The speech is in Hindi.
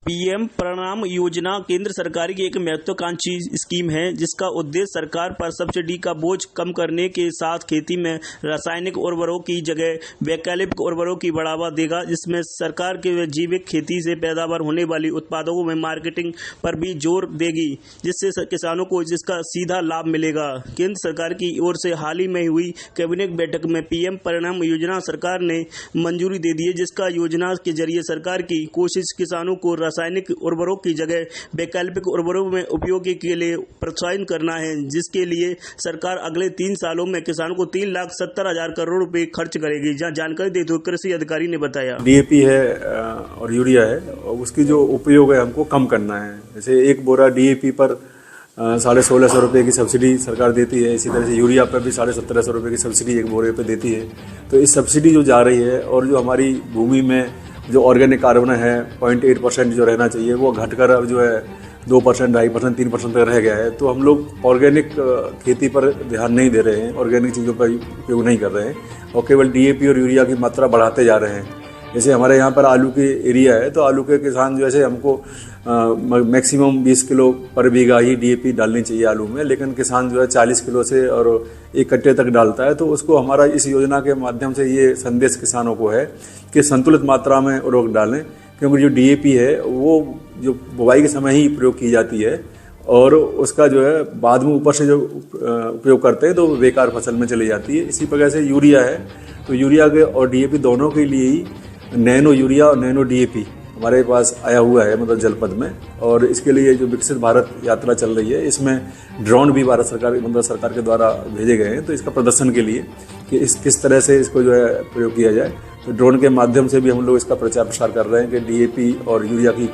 पीएम परिणाम योजना केंद्र सरकार की एक महत्वाकांक्षी स्कीम है जिसका उद्देश्य सरकार पर सब्सिडी का बोझ कम करने के साथ खेती में रासायनिक उर्वरकों की जगह वैकल्पिक उर्वरकों की बढ़ावा देगा, जिसमें सरकार के जैविक खेती से पैदावार होने वाली उत्पादों में मार्केटिंग पर भी जोर देगी, जिससे किसानों को जिसका सीधा लाभ मिलेगा। केंद्र सरकार की ओर से हाल ही में हुई कैबिनेट बैठक में पीएम परिणाम योजना सरकार ने मंजूरी दे दी है, जिसका योजना के जरिए सरकार की कोशिश किसानों को रासायनिक उर्वरकों की जगह वैकल्पिक उर्वरकों में उपयोग के लिए प्रोत्साहित करना है, जिसके लिए सरकार अगले 3 सालों में किसानों को 3,70,000 करोड़ रुपए खर्च करेगी। जहां जानकारी देते हुए कृषि अधिकारी ने बताया, डीएपी है और यूरिया है, उसकी जो उपयोग है हमको कम करना है। जैसे एक बोरा डीएपी पर 1,650 रुपये की सब्सिडी सरकार देती है, इसी तरह से यूरिया पर भी 1,750 रुपये की सब्सिडी एक बोरे पे देती है। तो इस सब्सिडी जो जा रही है और जो हमारी भूमि में जो ऑर्गेनिक कार्बन है 0.8% जो रहना चाहिए वो घटकर अब जो है 2%, 2.5%, 3% तक रह गया है। तो हम लोग ऑर्गेनिक खेती पर ध्यान नहीं दे रहे हैं, ऑर्गेनिक चीज़ों का उपयोग नहीं कर रहे हैं और केवल डीएपी और यूरिया की मात्रा बढ़ाते जा रहे हैं। जैसे हमारे यहाँ पर आलू की एरिया है तो आलू के किसान जैसे हमको मैक्सिमम 20 किलो पर बीघा ही डीएपी डालनी चाहिए आलू में, लेकिन किसान जो है 40 किलो से और 1 कट्टे तक डालता है। तो उसको हमारा इस योजना के माध्यम से ये संदेश किसानों को है कि संतुलित मात्रा में उर्वरक डालें, क्योंकि जो डीएपी है वो जो बुवाई के समय ही प्रयोग की जाती है और उसका जो है बाद में ऊपर से जो उपयोग करते हैं तो बेकार फसल में चली जाती है। इसी प्रकार से यूरिया है तो यूरिया के और डीएपी दोनों के लिए ही नैनो यूरिया और नैनो डीएपी हमारे पास आया हुआ है, मतलब जनपद में। और इसके लिए जो विकसित भारत यात्रा चल रही है इसमें ड्रोन भी भारत सरकार मतलब सरकार के द्वारा भेजे गए हैं, तो इसका प्रदर्शन के लिए कि किस तरह से इसको जो है प्रयोग किया जाए। तो ड्रोन के माध्यम से भी हम लोग इसका प्रचार प्रसार कर रहे हैं कि डीएपी और यूरिया की